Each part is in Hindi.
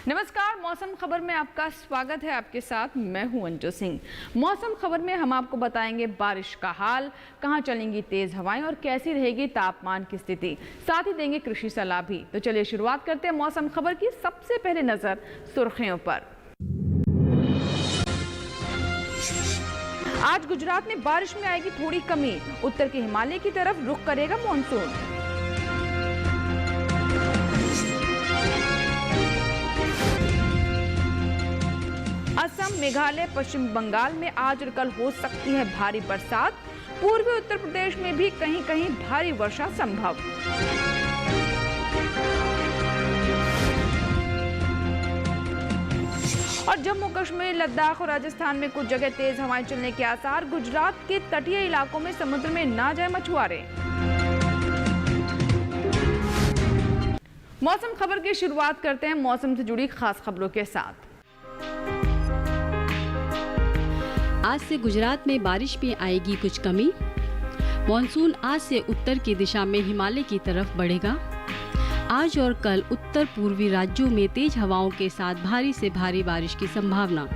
नमस्कार, मौसम खबर में आपका स्वागत है। आपके साथ मैं हूं अंजू सिंह। मौसम खबर में हम आपको बताएंगे बारिश का हाल, कहां चलेंगी तेज हवाएं और कैसी रहेगी तापमान की स्थिति, साथ ही देंगे कृषि सलाह भी। तो चलिए शुरुआत करते हैं मौसम खबर की। सबसे पहले नजर सुर्खियों पर। आज गुजरात में बारिश में आएगी थोड़ी कमी, उत्तर के हिमालय की तरफ रुख करेगा मॉनसून। असम, मेघालय, पश्चिम बंगाल में आज और कल हो सकती है भारी बरसात। पूर्वी उत्तर प्रदेश में भी कहीं कहीं भारी वर्षा संभव। और जम्मू कश्मीर, लद्दाख और राजस्थान में कुछ जगह तेज हवाएं चलने के आसार। गुजरात के तटीय इलाकों में समुद्र में ना जाए मछुआरे। मौसम खबर की शुरुआत करते हैं मौसम से जुड़ी खास खबरों के साथ। आज से गुजरात में बारिश में आएगी कुछ कमी। मॉनसून आज से उत्तर की दिशा में हिमालय की तरफ बढ़ेगा। आज और कल उत्तर पूर्वी राज्यों में तेज हवाओं के साथ भारी से भारी बारिश की संभावना।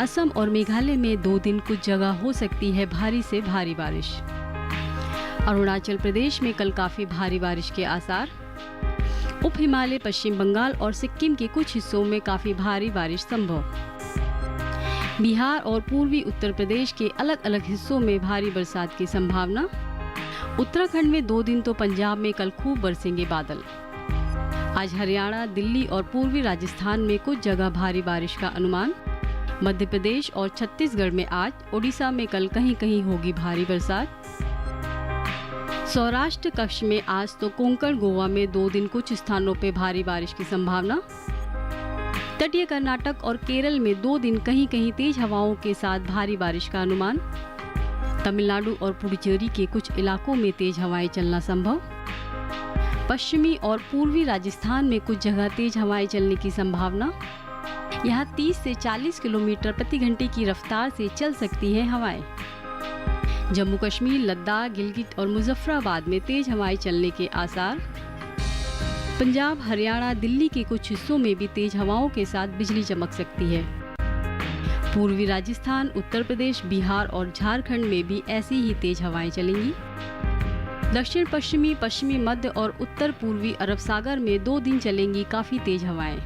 असम और मेघालय में 2 दिन कुछ जगह हो सकती है भारी से भारी बारिश। अरुणाचल प्रदेश में कल काफी भारी बारिश के आसार। उप हिमालय, पश्चिम बंगाल और सिक्किम के कुछ हिस्सों में काफी भारी बारिश संभव। बिहार और पूर्वी उत्तर प्रदेश के अलग अलग हिस्सों में भारी बरसात की संभावना। उत्तराखंड में 2 दिन तो पंजाब में कल खूब बरसेंगे बादल। आज हरियाणा, दिल्ली और पूर्वी राजस्थान में कुछ जगह भारी बारिश का अनुमान। मध्य प्रदेश और छत्तीसगढ़ में आज, ओडिशा में कल कहीं कहीं होगी भारी बरसात। सौराष्ट्र कक्ष में आज तो कोंकण, गोवा में 2 दिन कुछ स्थानों पर भारी बारिश की संभावना। तटीय कर्नाटक और केरल में 2 दिन कहीं कहीं तेज हवाओं के साथ भारी बारिश का अनुमान। तमिलनाडु और पुडुचेरी के कुछ इलाकों में तेज हवाएं चलना संभव। पश्चिमी और पूर्वी राजस्थान में कुछ जगह तेज हवाएं चलने की संभावना। यहां 30 से 40 किलोमीटर प्रति घंटे की रफ्तार से चल सकती हैं हवाएं। जम्मू कश्मीर, लद्दाख, गिलगित और मुजफ्फराबाद में तेज हवाएं चलने के आसार। पंजाब, हरियाणा, दिल्ली के कुछ हिस्सों में भी तेज हवाओं के साथ बिजली चमक सकती है। पूर्वी राजस्थान, उत्तर प्रदेश, बिहार और झारखंड में भी ऐसी ही तेज हवाएं चलेंगी। दक्षिण पश्चिमी, पश्चिमी मध्य और उत्तर पूर्वी अरब सागर में 2 दिन चलेंगी काफी तेज हवाएं।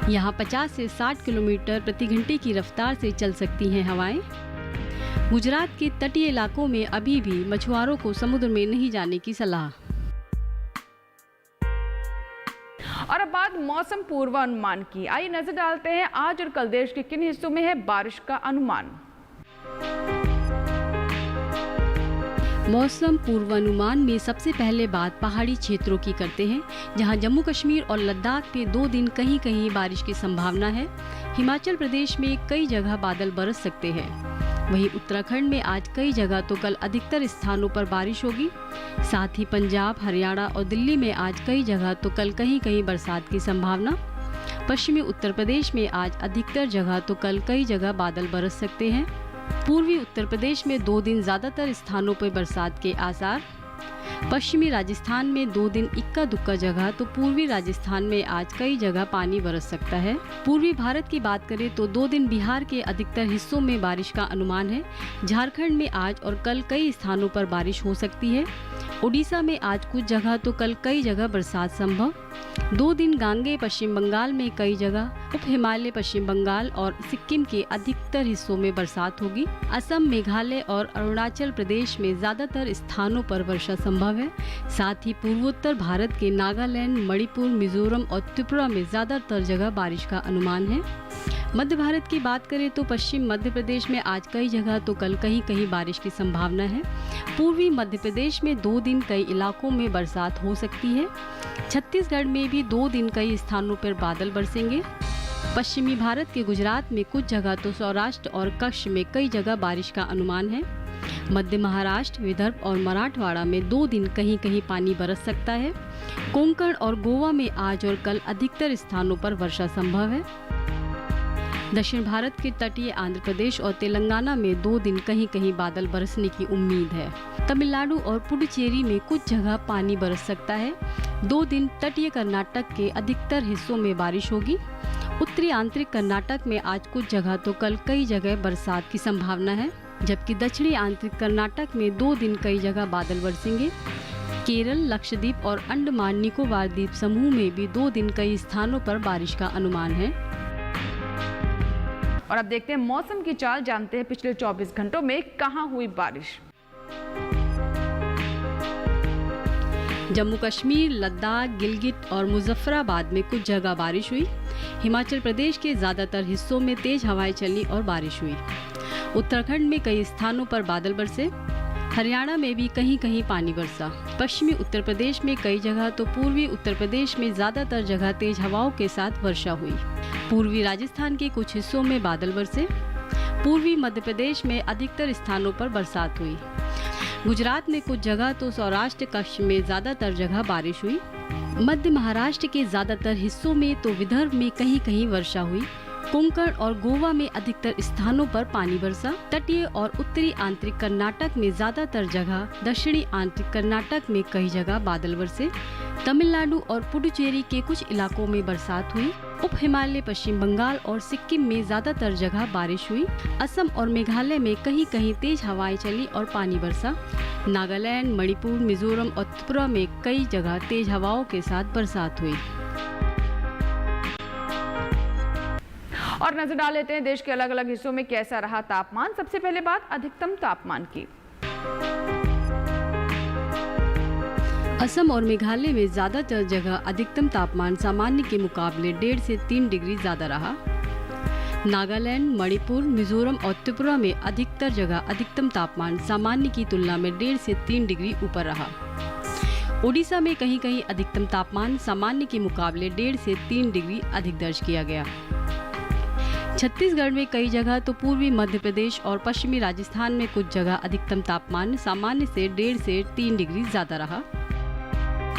यहां 50 से 60 किलोमीटर प्रति घंटे की रफ्तार से चल सकती हैं हवाएं। गुजरात के तटीय इलाकों में अभी भी मछुआरों को समुद्र में नहीं जाने की सलाह। और अब बात मौसम पूर्वानुमान की। आइए नजर डालते हैं आज और कल देश के किन हिस्सों में है बारिश का अनुमान। मौसम पूर्वानुमान में सबसे पहले बात पहाड़ी क्षेत्रों की करते हैं, जहां जम्मू कश्मीर और लद्दाख में 2 दिन कहीं कहीं बारिश की संभावना है। हिमाचल प्रदेश में कई जगह बादल बरस सकते हैं। वहीं उत्तराखंड में आज कई जगह तो कल अधिकतर स्थानों पर बारिश होगी। साथ ही पंजाब, हरियाणा और दिल्ली में आज कई जगह तो कल कहीं कहीं बरसात की संभावना। पश्चिमी उत्तर प्रदेश में आज अधिकतर जगह तो कल कई जगह बादल बरस सकते हैं। पूर्वी उत्तर प्रदेश में 2 दिन ज्यादातर स्थानों पर बरसात के आसार। पश्चिमी राजस्थान में 2 दिन इक्का दुक्का जगह तो पूर्वी राजस्थान में आज कई जगह पानी बरस सकता है। पूर्वी भारत की बात करें तो 2 दिन बिहार के अधिकतर हिस्सों में बारिश का अनुमान है। झारखंड में आज और कल कई स्थानों पर बारिश हो सकती है। ओडिशा में आज कुछ जगह तो कल कई जगह बरसात संभव। 2 दिन गांगे, पश्चिम बंगाल में कई जगह, उप हिमालय, पश्चिम बंगाल और सिक्किम के अधिकतर हिस्सों में बरसात होगी। असम, मेघालय और अरुणाचल प्रदेश में ज्यादातर स्थानों पर वर्षा संभव है। साथ ही पूर्वोत्तर भारत के नागालैंड, मणिपुर, मिजोरम और त्रिपुरा में ज्यादातर जगह बारिश का अनुमान है। मध्य भारत की बात करें तो पश्चिम मध्य प्रदेश में आज कई जगह तो कल कहीं कहीं बारिश की संभावना है। पूर्वी मध्य प्रदेश में 2 दिन कई इलाकों में बरसात हो सकती है। छत्तीसगढ़ में भी 2 दिन कई स्थानों पर बादल बरसेंगे। पश्चिमी भारत के गुजरात में कुछ जगह तो सौराष्ट्र और कच्छ में कई जगह बारिश का अनुमान है। मध्य महाराष्ट्र, विदर्भ और मराठवाड़ा में 2 दिन कहीं कहीं पानी बरस सकता है। कोंकण और गोवा में आज और कल अधिकतर स्थानों पर वर्षा संभव है। दक्षिण भारत के तटीय आंध्र प्रदेश और तेलंगाना में 2 दिन कहीं कहीं बादल बरसने की उम्मीद है। तमिलनाडु और पुडुचेरी में कुछ जगह पानी बरस सकता है। 2 दिन तटीय कर्नाटक के अधिकतर हिस्सों में बारिश होगी। उत्तरी आंतरिक कर्नाटक में आज कुछ जगह तो कल कई जगह बरसात की संभावना है, जबकि दक्षिणी आंतरिक कर्नाटक में 2 दिन कई जगह बादल बरसेंगे। केरल, लक्षद्वीप और अंडमान निकोबार द्वीप समूह में भी 2 दिन कई स्थानों पर बारिश का अनुमान है। और अब देखते हैं मौसम की चाल, जानते हैं पिछले 24 घंटों में कहां हुई बारिश। जम्मू कश्मीर, लद्दाख, गिलगित और मुजफ्फराबाद में कुछ जगह बारिश हुई। हिमाचल प्रदेश के ज्यादातर हिस्सों में तेज हवाएं चली और बारिश हुई। उत्तराखंड में कई स्थानों पर बादल बरसे। हरियाणा में भी कहीं कहीं पानी बरसा। पश्चिमी उत्तर प्रदेश में कई जगह तो पूर्वी उत्तर प्रदेश में ज्यादातर जगह तेज हवाओं के साथ वर्षा हुई। पूर्वी राजस्थान के कुछ हिस्सों में बादल बरसे। पूर्वी मध्य प्रदेश में अधिकतर स्थानों पर बरसात हुई। गुजरात में कुछ जगह तो सौराष्ट्र कच्छ में ज्यादातर जगह बारिश हुई। मध्य महाराष्ट्र के ज्यादातर हिस्सों में तो विदर्भ में कहीं कहीं वर्षा हुई। कोंकण और गोवा में अधिकतर स्थानों पर पानी बरसा। तटीय और उत्तरी आंतरिक कर्नाटक में ज्यादातर जगह, दक्षिणी आंतरिक कर्नाटक में कई जगह बादल बरसे। तमिलनाडु और पुडुचेरी के कुछ इलाकों में बरसात हुई। उप हिमालय, पश्चिम बंगाल और सिक्किम में ज्यादातर जगह बारिश हुई। असम और मेघालय में कहीं कहीं तेज हवाएं चली और पानी बरसा। नागालैंड, मणिपुर, मिजोरम और त्रिपुरा में कई जगह तेज हवाओं के साथ बरसात हुई। और नजर डाल लेते हैं देश के अलग अलग हिस्सों में कैसा रहा तापमान। सबसे पहले बात अधिकतम तापमान की। असम और मेघालय में ज्यादातर जगह अधिकतम तापमान सामान्य के मुकाबले 1.5 से 3 डिग्री ज्यादा रहा। नागालैंड, मणिपुर, मिजोरम और त्रिपुरा में अधिकतर जगह अधिकतम तापमान सामान्य की तुलना में 1.5 से 3 डिग्री ऊपर रहा। ओडिशा में कहीं कहीं अधिकतम तापमान सामान्य के मुकाबले 1.5 से 3 डिग्री अधिक दर्ज किया गया। छत्तीसगढ़ में कई जगह तो पूर्वी मध्य प्रदेश और पश्चिमी राजस्थान में कुछ जगह अधिकतम तापमान सामान्य से 1.5 से 3 डिग्री ज्यादा रहा।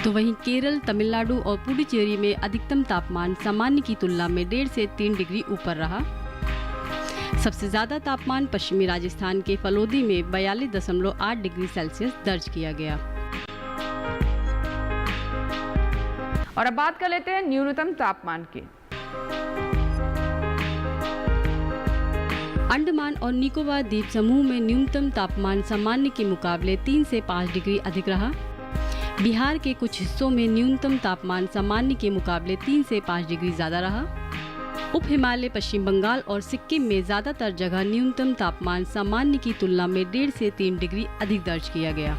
तो वहीं केरल, तमिलनाडु और पुडुचेरी में अधिकतम तापमान सामान्य की तुलना में 1.5 से 3 डिग्री ऊपर रहा। सबसे ज्यादा तापमान पश्चिमी राजस्थान के फलोदी में 42.8 डिग्री सेल्सियस दर्ज किया गया। और अब बात कर लेते हैं न्यूनतम तापमान की। अंडमान और निकोबार द्वीप समूह में न्यूनतम तापमान सामान्य के मुकाबले 3 से 5 डिग्री अधिक रहा। बिहार के कुछ हिस्सों में न्यूनतम तापमान सामान्य के मुकाबले 3 से 5 डिग्री ज्यादा रहा। उप हिमालय, पश्चिम बंगाल और सिक्किम में ज्यादातर जगह न्यूनतम तापमान सामान्य की तुलना में 1.5 से 3 डिग्री अधिक दर्ज किया गया।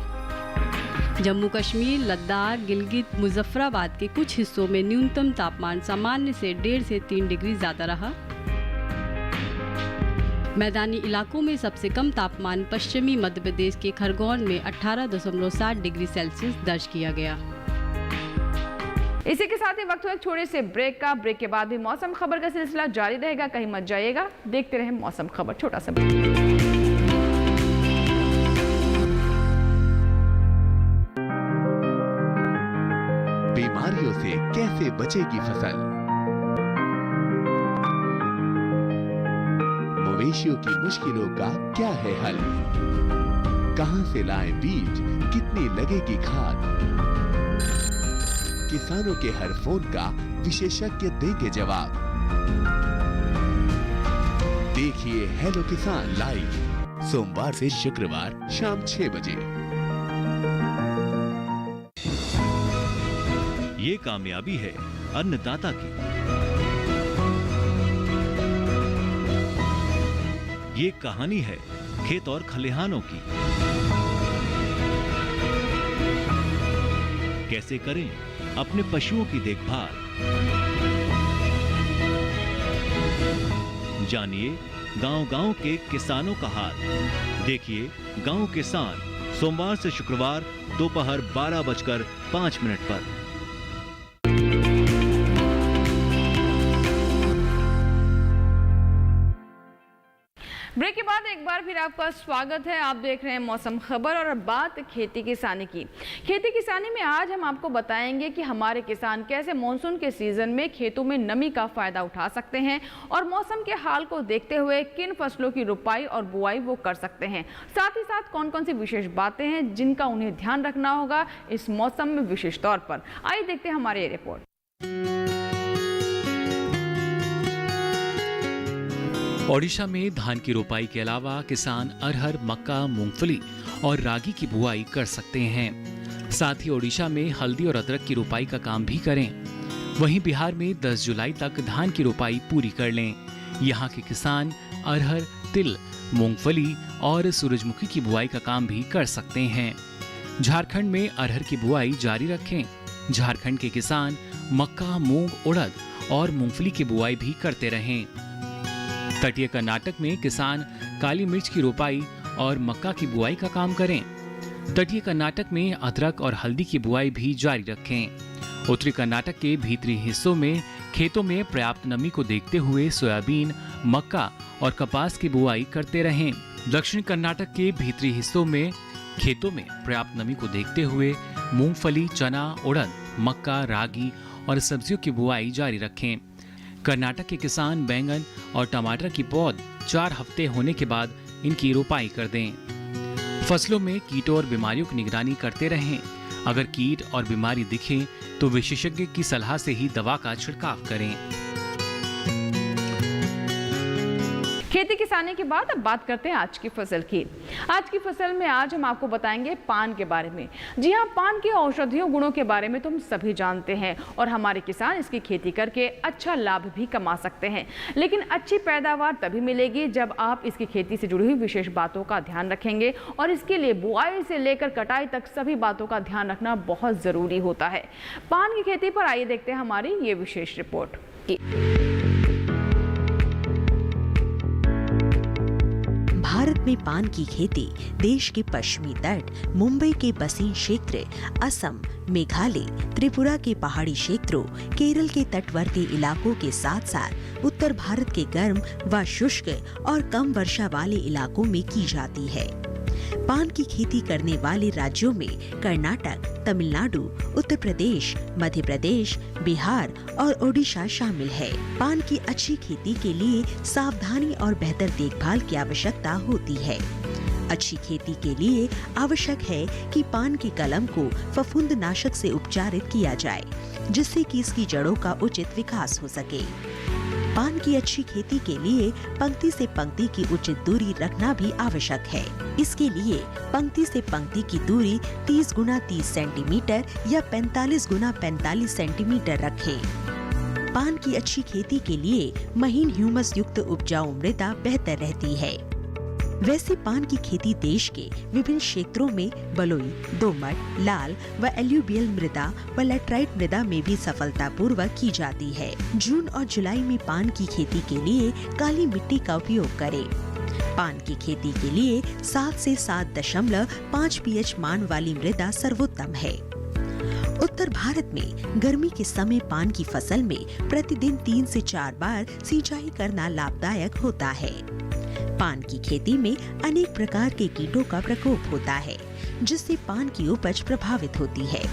जम्मू कश्मीर, लद्दाख, गिलगित, मुजफ्फराबाद के कुछ हिस्सों में न्यूनतम तापमान सामान्य से 1.5 से 3 डिग्री ज्यादा रहा। मैदानी इलाकों में सबसे कम तापमान पश्चिमी मध्य प्रदेश के खरगोन में 18.7 डिग्री सेल्सियस दर्ज किया गया। इसी के साथ ही वक्त हुआ एक छोटे से ब्रेक का। ब्रेक के बाद भी मौसम खबर का सिलसिला जारी रहेगा, कहीं मत जाइएगा। देखते रहें मौसम खबर। छोटा सा ब्रेक। बीमारियों से कैसे बचेगी फसल? मवेशियों की मुश्किलों का क्या है हल? कहां से लाएं बीज, कितनी लगेगी खाद? किसानों के हर फोन का विशेषज्ञ देंगे जवाब। देखिए हेलो किसान लाइव सोमवार से शुक्रवार शाम 6 बजे। ये कामयाबी है अन्नदाता की। ये कहानी है खेत और खलिहानों की। कैसे करें अपने पशुओं की देखभाल, जानिए गांव-गांव के किसानों का हाल। देखिए गांव किसान सोमवार से शुक्रवार दोपहर 12:05 पर। ब्रेक के बाद एक बार फिर आपका स्वागत है। आप देख रहे हैं मौसम खबर और बात खेती किसानी की। खेती किसानी में आज हम आपको बताएंगे कि हमारे किसान कैसे मानसून के सीजन में खेतों में नमी का फायदा उठा सकते हैं और मौसम के हाल को देखते हुए किन फसलों की रुपाई और बुआई वो कर सकते हैं। साथ ही साथ कौन कौन सी विशेष बातें हैं जिनका उन्हें ध्यान रखना होगा इस मौसम में विशेष तौर पर। आइए देखते हैं हमारे रिपोर्ट। ओडिशा में धान की रोपाई के अलावा किसान अरहर, मक्का, मूंगफली और रागी की बुआई कर सकते हैं। साथ ही ओडिशा में हल्दी और अदरक की रोपाई का काम भी करें। वहीं बिहार में 10 जुलाई तक धान की रोपाई पूरी कर लें। यहाँ के किसान अरहर, तिल, मूंगफली और सूरजमुखी की बुआई का काम भी कर सकते हैं। झारखंड में अरहर की बुआई जारी रखें। झारखंड के किसान मक्का, मूंग, उड़द और मूंगफली की बुआई भी करते रहें। तटीय कर्नाटक में किसान काली मिर्च की रोपाई और मक्का की बुआई का काम करें। तटीय कर्नाटक में अदरक और हल्दी की बुआई भी जारी रखें। उत्तरी कर्नाटक के भीतरी हिस्सों में खेतों में पर्याप्त नमी को देखते हुए सोयाबीन, मक्का और कपास की बुआई करते रहें। दक्षिण कर्नाटक के भीतरी हिस्सों में खेतों में पर्याप्त नमी को देखते हुए मूंगफली, चना, उड़द, मक्का, रागी और सब्जियों की बुआई जारी रखें। कर्नाटक के किसान बैंगन और टमाटर की पौध 4 हफ्ते होने के बाद इनकी रोपाई कर दें। फसलों में कीटों और बीमारियों की निगरानी करते रहें। अगर कीट और बीमारी दिखे तो विशेषज्ञ की सलाह से ही दवा का छिड़काव करें। खेती किसानी के बाद अब बात करते हैं आज की फसल की। आज की फसल में आज हम आपको बताएंगे पान के बारे में। जी हाँ, पान के औषधीय गुणों के बारे में तुम सभी जानते हैं और हमारे किसान इसकी खेती करके अच्छा लाभ भी कमा सकते हैं। लेकिन अच्छी पैदावार तभी मिलेगी जब आप इसकी खेती से जुड़ी हुई विशेष बातों का ध्यान रखेंगे और इसके लिए बुआई से लेकर कटाई तक सभी बातों का ध्यान रखना बहुत जरूरी होता है। पान की खेती पर आइए देखते हैं हमारी ये विशेष रिपोर्ट की। भारत में पान की खेती देश के पश्चिमी तट, मुंबई के बसीन क्षेत्र, असम, मेघालय, त्रिपुरा के पहाड़ी क्षेत्रों, केरल के तटवर्ती इलाकों के साथ साथ उत्तर भारत के गर्म व शुष्क और कम वर्षा वाले इलाकों में की जाती है। पान की खेती करने वाले राज्यों में कर्नाटक, तमिलनाडु, उत्तर प्रदेश, मध्य प्रदेश, बिहार और ओडिशा शामिल है। पान की अच्छी खेती के लिए सावधानी और बेहतर देखभाल की आवश्यकता होती है। अच्छी खेती के लिए आवश्यक है कि पान की कलम को फफूंदनाशक से उपचारित किया जाए, जिससे कि इसकी जड़ों का उचित विकास हो सके। पान की अच्छी खेती के लिए पंक्ति से पंक्ति की उचित दूरी रखना भी आवश्यक है। इसके लिए पंक्ति से पंक्ति की दूरी 30 गुना 30 सेंटीमीटर या 45 गुना 45 सेंटीमीटर रखें। पान की अच्छी खेती के लिए महीन ह्यूमस युक्त उपजाऊ मृदा बेहतर रहती है। वैसे पान की खेती देश के विभिन्न क्षेत्रों में बलुई, दोमट, लाल व एल्यूवियल मृदा व लैटराइट मृदा में भी सफलतापूर्वक की जाती है। जून और जुलाई में पान की खेती के लिए काली मिट्टी का उपयोग करें। पान की खेती के लिए 7 से 7.5 pH मान वाली मृदा सर्वोत्तम है। उत्तर भारत में गर्मी के समय पान की फसल में प्रतिदिन 3 से 4 बार सिंचाई करना लाभदायक होता है। पान की खेती में अनेक प्रकार के कीटों का प्रकोप होता है, जिससे पान की उपज प्रभावित होती है।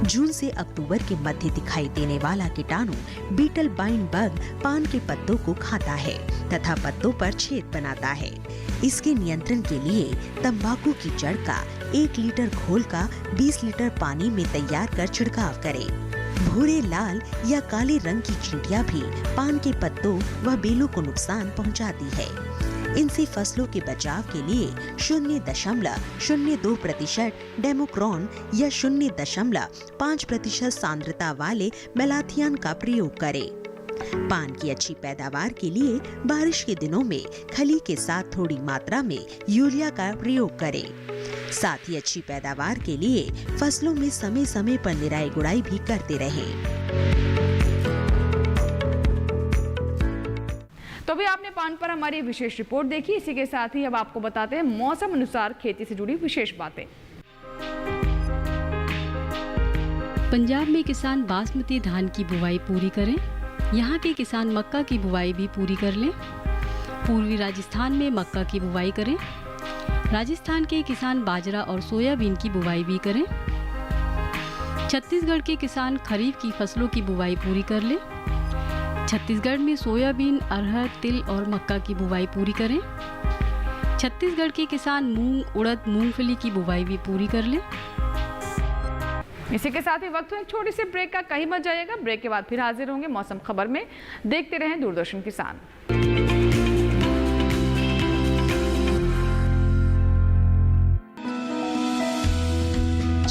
जून से अक्टूबर के मध्य दिखाई देने वाला कीटाणु बीटल बाइंड बग पान के पत्तों को खाता है तथा पत्तों पर छेद बनाता है। इसके नियंत्रण के लिए तंबाकू की जड़ का 1 लीटर घोल का 20 लीटर पानी में तैयार कर छिड़काव करें। भूरे, लाल या काले रंग की चींटियां भी पान के पत्तों व बेलों को नुकसान पहुंचाती है। इनसे फसलों के बचाव के लिए 0.02% डेमोक्रॉन या 0.5% सांद्रता वाले मेलाथियन का प्रयोग करें। पान की अच्छी पैदावार के लिए बारिश के दिनों में खली के साथ थोड़ी मात्रा में यूरिया का प्रयोग करें। साथ ही अच्छी पैदावार के लिए फसलों में समय समय पर निराई गुड़ाई भी करते रहें। तो भी आपने पान पर हमारी विशेष रिपोर्ट देखी। इसी के साथ ही अब आपको बताते हैं मौसम अनुसार खेती से जुड़ी विशेष बातें। पंजाब में किसान बासमती धान की बुवाई पूरी करें। यहाँ के किसान मक्का की बुवाई भी पूरी कर लें। पूर्वी राजस्थान में मक्का की बुवाई करें। राजस्थान के किसान बाजरा और सोयाबीन की बुवाई भी करें। छत्तीसगढ़ के किसान खरीफ की फसलों की बुवाई पूरी कर लें। छत्तीसगढ़ में सोयाबीन, अरहर, तिल और मक्का की बुवाई पूरी करें। छत्तीसगढ़ के किसान मूंग, उड़द, मूंगफली की बुवाई भी पूरी कर लें। इसी के साथ ही वक्त है एक छोटी सी ब्रेक का, कहीं मत जाइएगा। ब्रेक के बाद फिर हाजिर होंगे मौसम खबर में। देखते रहें दूरदर्शन किसान।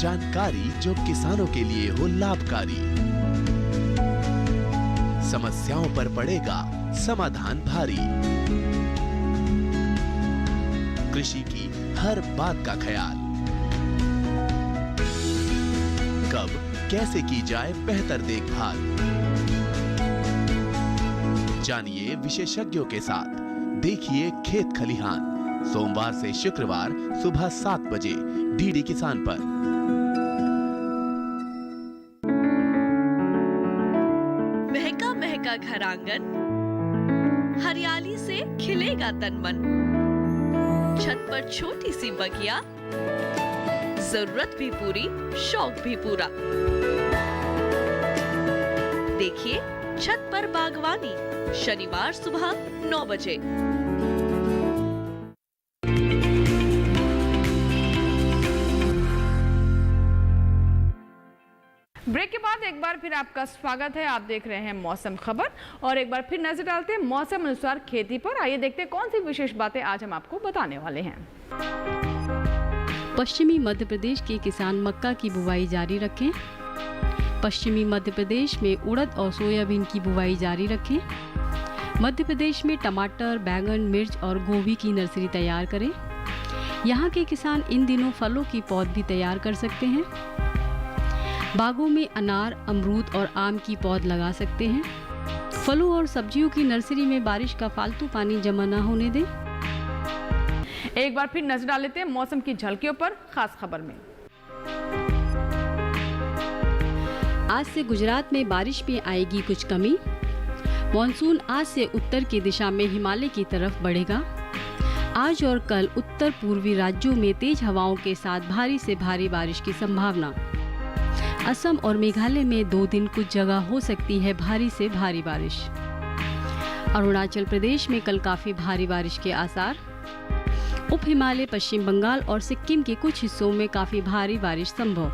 जानकारी जो किसानों के लिए हो लाभकारी, समस्याओं पर पड़ेगा समाधान भारी, कृषि की हर बात का ख्याल, कब कैसे की जाए बेहतर देखभाल। जानिए विशेषज्ञों के साथ, देखिए खेत खलिहान, सोमवार से शुक्रवार सुबह 7 बजे डीडी किसान पर। महका महका घर आंगन, हरियाली से खिलेगा तन मन। छत पर छोटी सी बगिया, जरूरत भी पूरी, शौक भी पूरा। देखिए छत पर बागवानी, शनिवार सुबह 9 बजे। ब्रेक के बाद एक बार फिर आपका स्वागत है। आप देख रहे हैं मौसम खबर और एक बार फिर नजर डालते हैं मौसम अनुसार खेती पर। आइए देखते हैं कौन सी विशेष बातें आज हम आपको बताने वाले हैं। पश्चिमी मध्य प्रदेश के किसान मक्का की बुवाई जारी रखें। पश्चिमी मध्य प्रदेश में उड़द और सोयाबीन की बुवाई जारी रखें। मध्य प्रदेश में टमाटर, बैंगन, मिर्च और गोभी की नर्सरी तैयार करें। यहाँ के किसान इन दिनों फलों की पौध भी तैयार कर सकते हैं। बागों में अनार, अमरूद और आम की पौध लगा सकते हैं। फलों और सब्जियों की नर्सरी में बारिश का फालतू पानी जमा न होने दें। एक बार फिर नजर डाल लेते हैं मौसम की झलकियों पर खास खबर में। आज से गुजरात में बारिश में आएगी कुछ कमी। मॉनसून आज से उत्तर की दिशा में हिमालय की तरफ बढ़ेगा। आज और कल उत्तर पूर्वी राज्यों में तेज हवाओं के साथ भारी से भारी बारिश की संभावना। असम और मेघालय में 2 दिन कुछ जगह हो सकती है भारी से भारी बारिश। अरुणाचल प्रदेश में कल काफी भारी बारिश के आसार। उप हिमालय, पश्चिम बंगाल और सिक्किम के कुछ हिस्सों में काफी भारी बारिश संभव।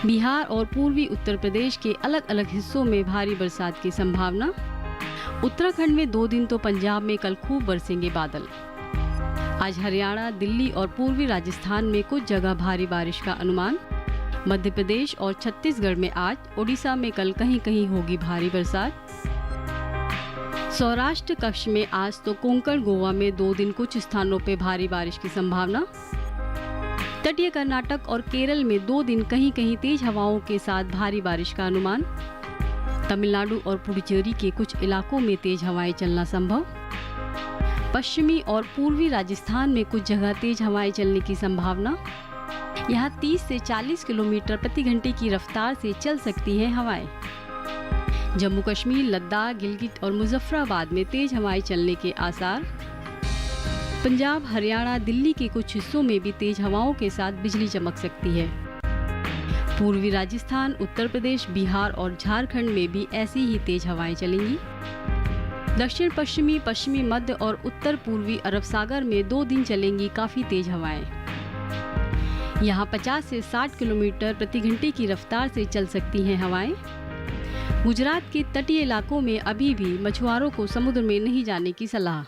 बिहार और पूर्वी उत्तर प्रदेश के अलग अलग हिस्सों में भारी बरसात की संभावना। उत्तराखंड में 2 दिन तो पंजाब में कल खूब बरसेंगे बादल। आज हरियाणा, दिल्ली और पूर्वी राजस्थान में कुछ जगह भारी बारिश का अनुमान। मध्य प्रदेश और छत्तीसगढ़ में आज, ओडिशा में कल कहीं कहीं होगी भारी बरसात। सौराष्ट्र कक्ष में आज तो कोंकण, गोवा में 2 दिन कुछ स्थानों पर भारी बारिश की संभावना। तटीय कर्नाटक और केरल में 2 दिन कहीं कहीं तेज हवाओं के साथ भारी बारिश का अनुमान। तमिलनाडु और पुडुचेरी के कुछ इलाकों में तेज हवाएं चलना संभव। पश्चिमी और पूर्वी राजस्थान में कुछ जगह तेज हवाएं चलने की संभावना। यहाँ 30 से 40 किलोमीटर प्रति घंटे की रफ्तार से चल सकती हैं हवाएं। जम्मू कश्मीर, लद्दाख, गिलगित और मुजफ्फराबाद में तेज हवाएं चलने के आसार। पंजाब, हरियाणा, दिल्ली के कुछ हिस्सों में भी तेज हवाओं के साथ बिजली चमक सकती है। पूर्वी राजस्थान, उत्तर प्रदेश, बिहार और झारखंड में भी ऐसी ही तेज हवाएं चलेंगी। दक्षिण पश्चिमी, पश्चिमी मध्य और उत्तर पूर्वी अरब सागर में 2 दिन चलेंगी काफी तेज हवाएं। यहाँ 50 से 60 किलोमीटर प्रति घंटे की रफ्तार से चल सकती हैं हवाएं। गुजरात के तटीय इलाकों में अभी भी मछुआरों को समुद्र में नहीं जाने की सलाह।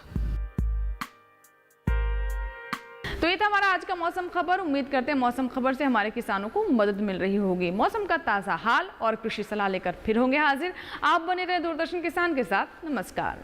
तो ये था हमारा आज का मौसम खबर। उम्मीद करते हैं मौसम खबर से हमारे किसानों को मदद मिल रही होगी। मौसम का ताज़ा हाल और कृषि सलाह लेकर फिर होंगे हाजिर। आप बने रहे दूरदर्शन किसान के साथ। नमस्कार।